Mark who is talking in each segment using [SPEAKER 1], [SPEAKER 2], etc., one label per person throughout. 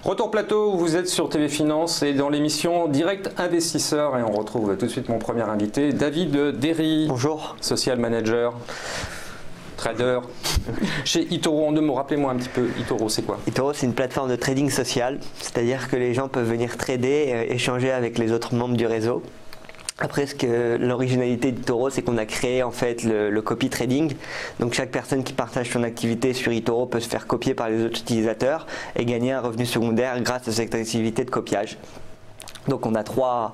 [SPEAKER 1] Retour plateau, vous êtes sur TV Finance et dans l'émission Direct Investisseur et on retrouve tout de suite mon premier invité, David Derry.
[SPEAKER 2] Bonjour.
[SPEAKER 1] Social manager, trader chez eToro. En deux mots, rappelez-moi un petit peu, eToro c'est quoi?
[SPEAKER 2] eToro c'est une plateforme de trading social, c'est-à-dire que les gens peuvent venir trader, échanger avec les autres membres du réseau. Après, l'originalité d'eToro, c'est qu'on a créé en fait le copy trading. Donc chaque personne qui partage son activité sur eToro peut se faire copier par les autres utilisateurs et gagner un revenu secondaire grâce à cette activité de copiage. Donc on a trois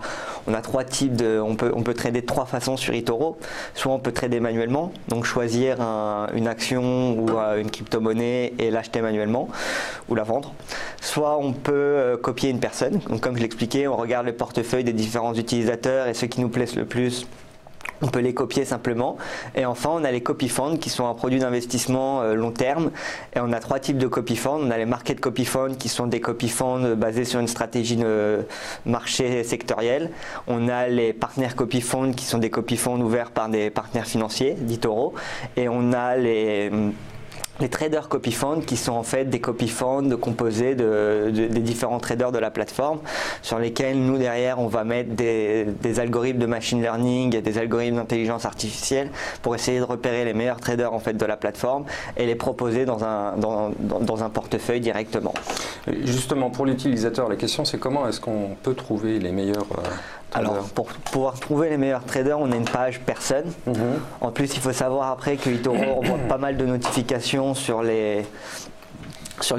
[SPEAKER 2] types on peut trader de trois façons sur eToro. Soit on peut trader manuellement, donc choisir une action ou une crypto-monnaie et l'acheter manuellement ou la vendre. Soit on peut copier une personne. Donc comme je l'expliquais, on regarde le portefeuille des différents utilisateurs et ceux qui nous plaisent le plus, on peut les copier simplement. Et enfin, on a les copy funds qui sont un produit d'investissement long terme. Et on a trois types de copy funds. On a les market copy funds qui sont des copy funds basés sur une stratégie de marché sectoriel. On a les partner copy funds qui sont des copy funds ouverts par des partenaires financiers d'eToro. Et on a les trader copy funds qui sont en fait des copy funds composés des différents traders de la plateforme sur lesquels nous derrière on va mettre des algorithmes de machine learning et des algorithmes d'intelligence artificielle pour essayer de repérer les meilleurs traders en fait de la plateforme et les proposer dans un portefeuille directement.
[SPEAKER 1] Justement pour l'utilisateur, la question c'est comment est-ce qu'on peut trouver les meilleurs
[SPEAKER 2] Alors, pour pouvoir trouver les meilleurs traders, on a une page personne. En plus, il faut savoir après que eToro envoie pas mal de notifications sur les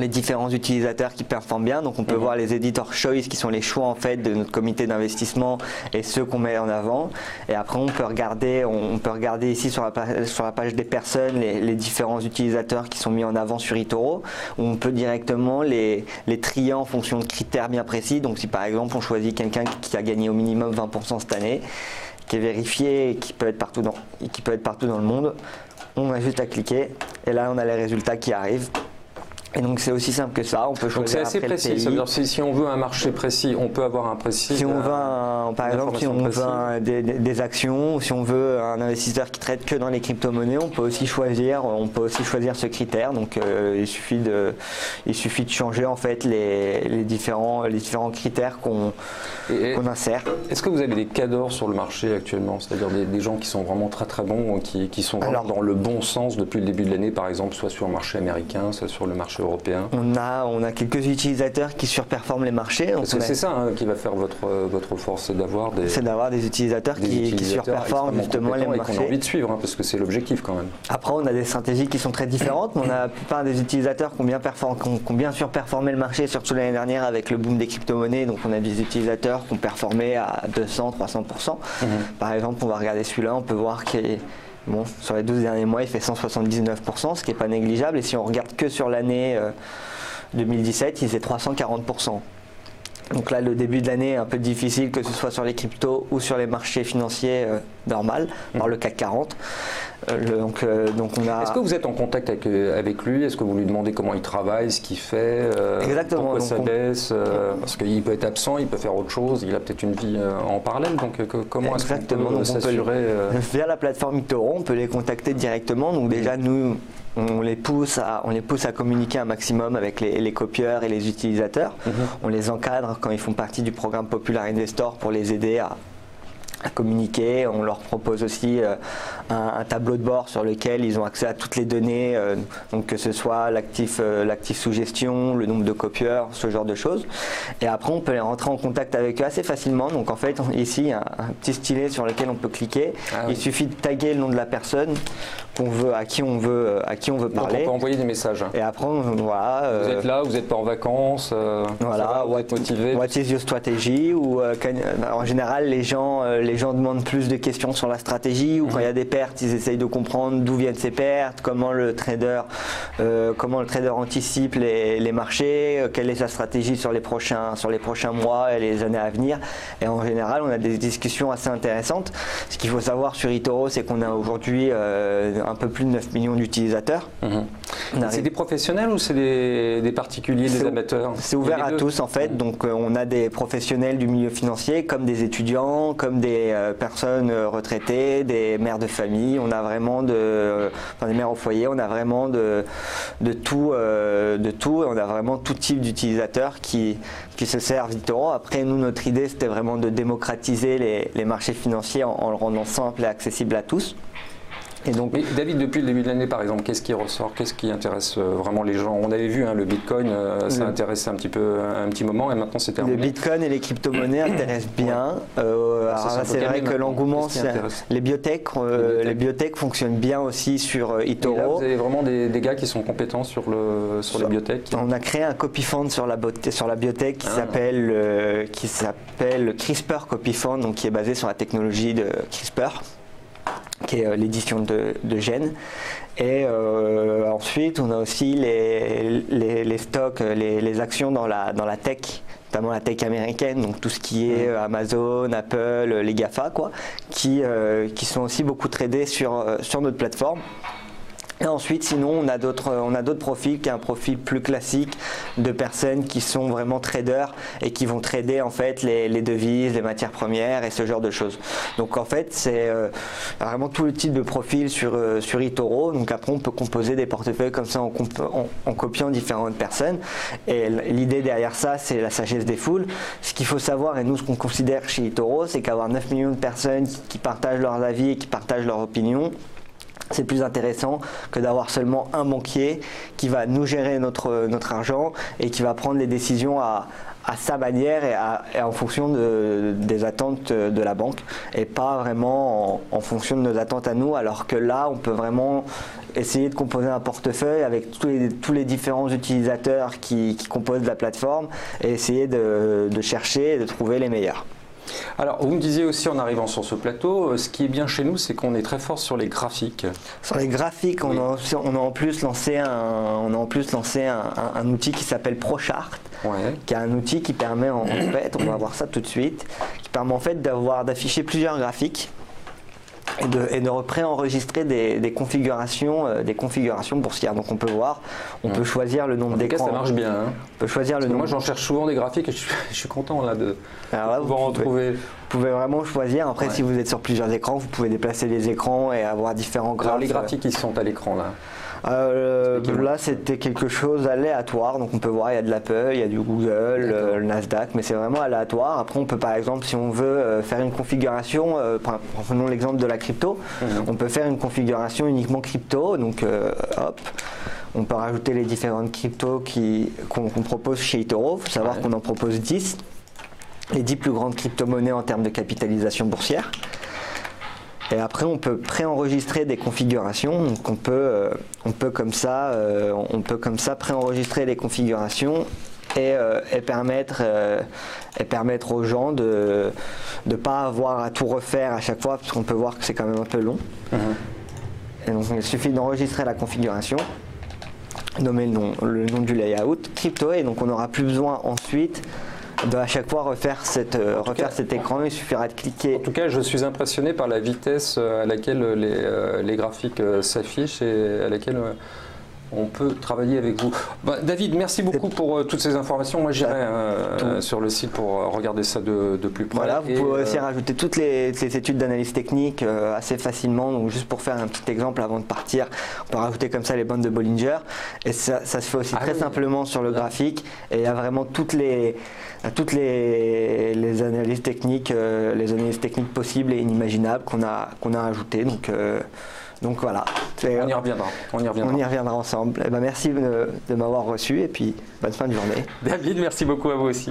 [SPEAKER 2] différents utilisateurs qui performent bien. Donc on peut voir les editor choice qui sont les choix en fait de notre comité d'investissement et ceux qu'on met en avant. Et après on peut regarder ici sur la page des personnes les différents utilisateurs qui sont mis en avant sur eToro, où on peut directement les trier en fonction de critères bien précis. Donc si par exemple on choisit quelqu'un qui a gagné au minimum 20% cette année, qui est vérifié et qui peut être partout dans le monde, on a juste à cliquer et là on a les résultats qui arrivent. Et donc c'est aussi simple que ça, on peut choisir.
[SPEAKER 1] Donc c'est assez précis, ça veut dire si on veut un marché précis, on peut avoir un précis.
[SPEAKER 2] Si on veut par exemple si on veut des actions, ou si on veut un investisseur qui traite que dans les crypto-monnaies, on peut aussi choisir ce critère. Donc il suffit de changer en fait les différents critères qu'on insère.
[SPEAKER 1] Est-ce que vous avez des cadors sur le marché actuellement, c'est-à-dire des gens qui sont vraiment très très bons, qui sont vraiment dans le bon sens depuis le début de l'année, par exemple, soit sur le marché américain, soit sur le marché européen?
[SPEAKER 2] On a quelques utilisateurs qui surperforment les marchés.
[SPEAKER 1] Parce que c'est ça qui va faire votre force, c'est d'avoir
[SPEAKER 2] des utilisateurs qui surperforment justement les marchés.
[SPEAKER 1] Et qu'on a envie de suivre, parce que c'est l'objectif quand même.
[SPEAKER 2] Après, on a des stratégies qui sont très différentes, mais on a la plupart des utilisateurs qui ont bien surperformé le marché, surtout l'année dernière avec le boom des crypto-monnaies. Donc on a des utilisateurs qui ont performé à 200-300%. Par exemple, on va regarder celui-là, on peut voir qu'il est... Bon, sur les 12 derniers mois, il fait 179%, ce qui n'est pas négligeable. Et si on regarde que sur l'année 2017, il faisait 340%. Donc là, le début de l'année est un peu difficile, que ce soit sur les cryptos ou sur les marchés financiers normal, par le CAC 40. Donc on a...
[SPEAKER 1] Est-ce que vous êtes en contact avec lui? Est-ce que vous lui demandez comment il travaille, ce qu'il fait,
[SPEAKER 2] exactement,
[SPEAKER 1] pourquoi ça baisse, parce qu'il peut être absent, il peut faire autre chose, il a peut-être une vie en parallèle, donc comment est-ce qu'on peut s'assurer
[SPEAKER 2] via la plateforme eToro, on peut les contacter directement. Donc déjà nous on les pousse à communiquer un maximum avec les copieurs et les utilisateurs. On les encadre quand ils font partie du programme Popular Investor pour les aider à communiquer. On leur propose aussi un tableau de bord sur lequel ils ont accès à toutes les données, donc que ce soit l'actif sous gestion, le nombre de copieurs, ce genre de choses. Et après on peut les rentrer en contact avec eux assez facilement. Donc en fait ici il y a un petit stylet sur lequel on peut cliquer. Il suffit de taguer le nom de la personne à qui on veut parler.
[SPEAKER 1] Donc on peut envoyer des messages.
[SPEAKER 2] Et après voilà.
[SPEAKER 1] Vous êtes là, vous n'êtes pas en vacances.
[SPEAKER 2] Voilà. What is your strategy? Ou en général les gens demandent plus de questions sur la stratégie, ou quand il y a des pertes, ils essayent de comprendre d'où viennent ces pertes, comment le trader anticipe les marchés, quelle est sa stratégie sur les prochains mois et les années à venir. Et en général, on a des discussions assez intéressantes. Ce qu'il faut savoir sur eToro, c'est qu'on a aujourd'hui un peu plus de 9 millions d'utilisateurs.
[SPEAKER 1] C'est des professionnels ou c'est des particuliers, des amateurs?
[SPEAKER 2] C'est ouvert à tous en fait, donc on a des professionnels du milieu financier comme des étudiants, comme des personnes retraitées, des mères de famille, on a vraiment des mères au foyer, on a vraiment de tout, et on a vraiment tout type d'utilisateurs qui se servent d'eToro. Après nous, notre idée c'était vraiment de démocratiser les marchés financiers en le rendant simple et accessible à tous.
[SPEAKER 1] Et donc, mais David, depuis le début de l'année, par exemple, qu'est-ce qui ressort? Qu'est-ce qui intéresse vraiment les gens? On avait vu le Bitcoin, ça intéressait un petit moment, et maintenant c'est terminé.
[SPEAKER 2] Le Bitcoin et les crypto-monnaies intéressent bien. C'est vrai que l'engouement, les biotech fonctionnent bien aussi sur eToro.
[SPEAKER 1] Là, vous avez vraiment des gars qui sont compétents sur les biotech.
[SPEAKER 2] On a créé un copy fund sur la biotech qui s'appelle CRISPR Copy Fund, donc qui est basé sur la technologie de CRISPR, qui est l'édition de gènes. Et ensuite, on a aussi les stocks, les actions dans la tech, notamment la tech américaine, donc tout ce qui est Amazon, Apple, les GAFA, qui sont aussi beaucoup tradés sur notre plateforme. Et ensuite, sinon, on a d'autres profils, qui est un profil plus classique de personnes qui sont vraiment traders et qui vont trader en fait les devises, les matières premières et ce genre de choses. Donc en fait, c'est vraiment tout le type de profil sur eToro. Donc après, on peut composer des portefeuilles comme ça en copiant différentes personnes. Et l'idée derrière ça, c'est la sagesse des foules. Ce qu'il faut savoir, et nous, ce qu'on considère chez eToro, c'est qu'avoir 9 millions de personnes qui partagent leurs avis et qui partagent leurs opinions, c'est plus intéressant que d'avoir seulement un banquier qui va nous gérer notre argent et qui va prendre les décisions à sa manière et en fonction des attentes de la banque, et pas vraiment en fonction de nos attentes à nous, alors que là on peut vraiment essayer de composer un portefeuille avec tous les différents utilisateurs qui composent la plateforme et essayer de chercher et de trouver les meilleurs.
[SPEAKER 1] Alors, vous me disiez aussi en arrivant sur ce plateau, ce qui est bien chez nous, c'est qu'on est très fort sur les graphiques.
[SPEAKER 2] Sur les graphiques, oui. on a en plus lancé un outil qui s'appelle ProChart, qui est un outil qui permet en fait, on va voir ça tout de suite, qui permet en fait d'afficher plusieurs graphiques et de préenregistrer des configurations boursières. Donc on peut voir, on peut choisir le nombre d'écrans.
[SPEAKER 1] Ça marche bien. Hein.
[SPEAKER 2] On peut choisir le nombre.
[SPEAKER 1] Moi j'en cherche souvent des graphiques et je suis content là de pouvoir en trouver.
[SPEAKER 2] Vous pouvez vraiment choisir. Après, si vous êtes sur plusieurs écrans, vous pouvez déplacer les écrans et avoir différents graphes.
[SPEAKER 1] Alors les graphiques, ils sont à l'écran là.
[SPEAKER 2] Là, c'était quelque chose d'aléatoire, donc on peut voir, il y a de l'Apple, il y a du Google, le Nasdaq, mais c'est vraiment aléatoire. Après, on peut par exemple, si on veut faire une configuration, prenons l'exemple de la crypto, on peut faire une configuration uniquement crypto, donc hop, on peut rajouter les différentes cryptos qu'on propose chez eToro. Il faut savoir qu'on en propose 10, les 10 plus grandes crypto-monnaies en termes de capitalisation boursière. Et après, on peut préenregistrer des configurations. Donc, on peut comme ça préenregistrer les configurations et permettre aux gens de ne pas avoir à tout refaire à chaque fois, parce qu'on peut voir que c'est quand même un peu long. Et donc, il suffit d'enregistrer la configuration, nommer le nom du layout, crypto, et donc on n'aura plus besoin ensuite de à chaque fois refaire cet écran. Il suffira de cliquer.
[SPEAKER 1] En tout cas, je suis impressionné par la vitesse à laquelle les graphiques s'affichent et à laquelle on peut travailler avec vous. David, merci beaucoup pour toutes ces informations. Moi, j'irai sur le site pour regarder ça de plus près.
[SPEAKER 2] Voilà, vous pouvez aussi rajouter toutes les études d'analyse technique assez facilement. Donc, juste pour faire un petit exemple avant de partir, on peut rajouter comme ça les bandes de Bollinger. Et ça se fait aussi très simplement sur le graphique. Et il y a vraiment toutes les analyses techniques, possibles et inimaginables qu'on a ajoutées. Donc voilà.
[SPEAKER 1] On y reviendra.
[SPEAKER 2] On y reviendra ensemble. Merci de m'avoir reçu et puis bonne fin de journée.
[SPEAKER 1] David, merci beaucoup à vous aussi.